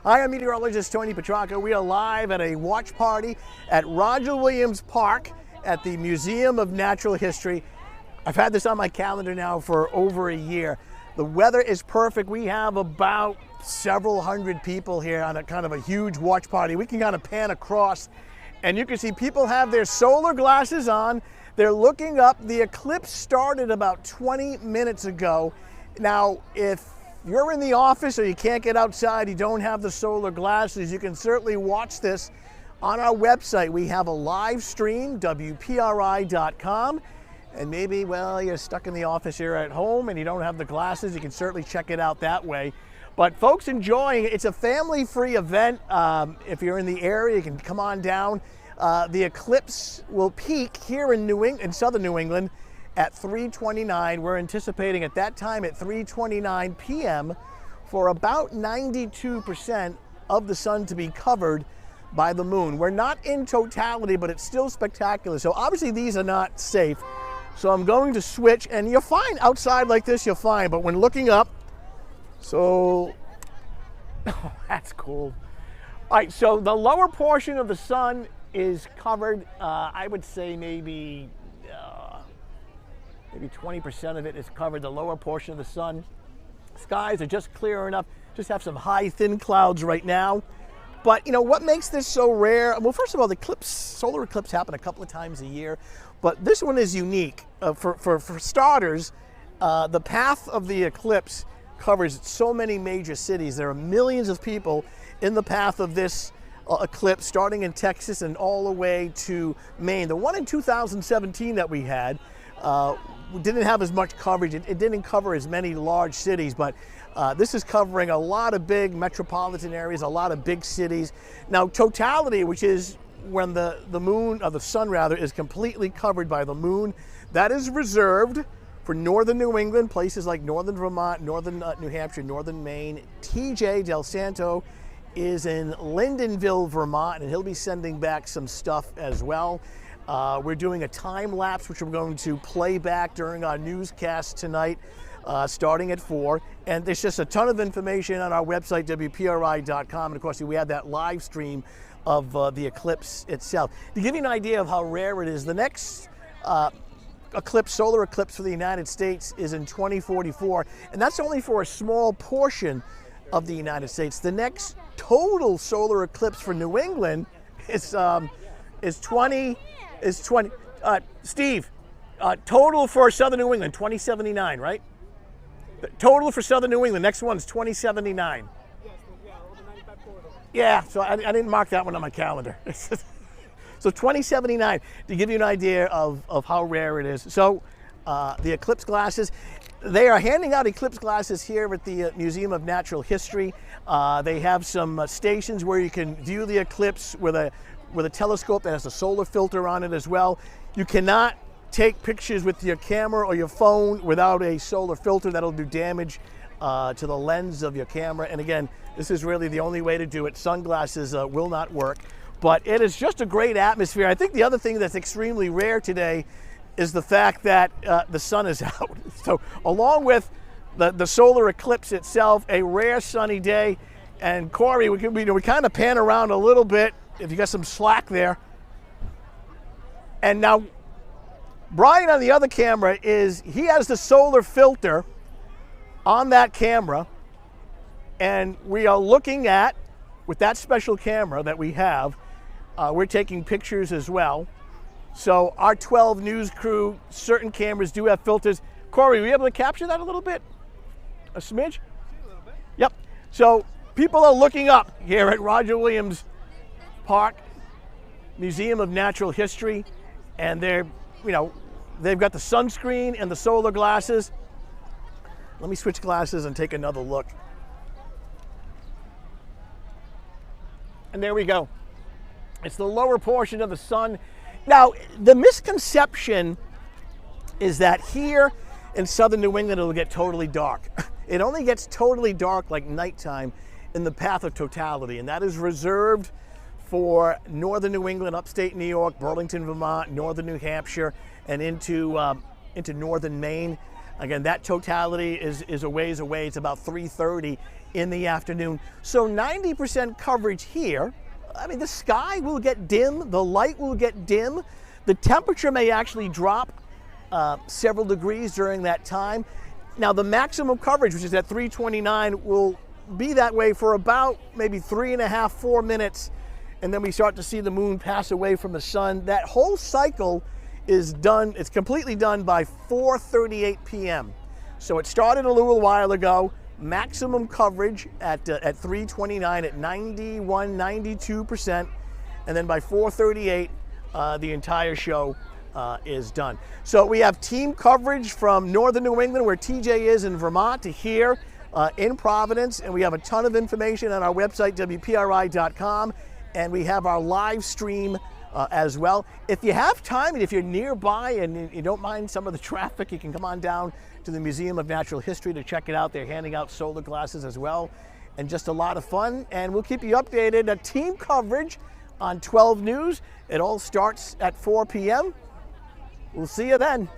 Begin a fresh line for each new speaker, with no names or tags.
Hi, I'm meteorologist Tony Petrarca. We are live at a watch party at Roger Williams Park at the Museum of Natural History. I've had this on my calendar now for over a year. The weather is perfect. We have about several hundred people here on a kind of a huge watch party. We can kind of pan across and you can see people have their solar glasses on. They're looking up. The eclipse started about 20 minutes ago. Now, if you're in the office or you can't get outside, you don't have the solar glasses, you can certainly watch this on our website. We have a live stream, WPRI.com. And maybe, well, you're stuck in the office here at home and you don't have the glasses, you can certainly check it out that way. But folks enjoying it. It's a family-free event. If you're in the area, you can come on down. The eclipse will peak here in southern New England at 3:29. We're anticipating at that time at 3:29 p.m. for about 92% of the sun to be covered by the moon. We're not in totality, but it's still spectacular. So obviously these are not safe. So I'm going to switch, and you're fine outside like this, you're fine. But when looking up, oh, that's cool. All right, so the lower portion of the sun is covered. I would say maybe 20% of it is covered, the lower portion of the sun. Skies are just clear enough, just have some high, thin clouds right now. But, you know, what makes this so rare? Well, first of all, solar eclipse happen a couple of times a year, but this one is unique. For starters, the path of the eclipse covers so many major cities. There are millions of people in the path of this eclipse, starting in Texas and all the way to Maine. The one in 2017 that we had, didn't have as much coverage. It didn't cover as many large cities, but this is covering a lot of big metropolitan areas, a lot of big cities. Now, totality, which is when the moon, or the sun rather, is completely covered by the moon, that is reserved for northern New England, places like northern Vermont, northern New Hampshire, northern Maine. TJ Del Santo is in Lyndonville, Vermont, and he'll be sending back some stuff as well. We're doing a time lapse, which we're going to play back during our newscast tonight, starting at 4. And there's just a ton of information on our website, WPRI.com. And of course, we have that live stream of the eclipse itself. To give you an idea of how rare it is, the next solar eclipse for the United States is in 2044. And that's only for a small portion of the United States. The next total solar eclipse for New England is 20. Steve, total for Southern New England, 2079, right? The total for Southern New England, next one's 2079. Yeah, so I didn't mark that one on my calendar. So 2079, to give you an idea of how rare it is. So the eclipse glasses, they are handing out eclipse glasses here at the Museum of Natural History. They have some stations where you can view the eclipse with a telescope that has a solar filter on it as well. You cannot take pictures with your camera or your phone without a solar filter. That'll do damage to the lens of your camera. And again, this is really the only way to do it. Sunglasses will not work, but it is just a great atmosphere. I think the other thing that's extremely rare today is the fact that the sun is out. So along with the solar eclipse itself, a rare sunny day. And Corey, we kind of pan around a little bit if you got some slack there. And now Brian on the other camera he has the solar filter on that camera, and we are looking at, with that special camera that we have, we're taking pictures as well. So our 12 news crew, certain cameras do have filters. Corey, were you able to capture that a little bit? A smidge? A little bit. Yep. So people are looking up here at Roger Williams Park, Museum of Natural History, and they've got the sunscreen and the solar glasses. Let me switch glasses and take another look. And there we go. It's the lower portion of the sun. Now, the misconception is that here in southern New England, it'll get totally dark. It only gets totally dark like nighttime in the path of totality, and that is reserved for northern New England, upstate New York, Burlington, Vermont, northern New Hampshire, and into northern Maine. Again, that totality is a ways away. It's about 3:30 in the afternoon. So 90% coverage here. I mean, the sky will get dim, the light will get dim, the temperature may actually drop several degrees during that time. Now, the maximum coverage, which is at 3:29, will be that way for about maybe 3.5, 4 minutes, and then we start to see the moon pass away from the sun. That whole cycle is done, it's completely done by 4:38 p.m. So it started a little while ago, maximum coverage at 3:29 at 91, 92%, and then by 4:38, the entire show is done. So we have team coverage from northern New England, where TJ is in Vermont, to here in Providence, and we have a ton of information on our website, WPRI.com, and we have our live stream as well. If you have time and if you're nearby and you don't mind some of the traffic, you can come on down to the Museum of Natural History to check it out. They're handing out solar glasses as well, and just a lot of fun. And we'll keep you updated. Team coverage on 12 News. It all starts at 4 p.m. We'll see you then.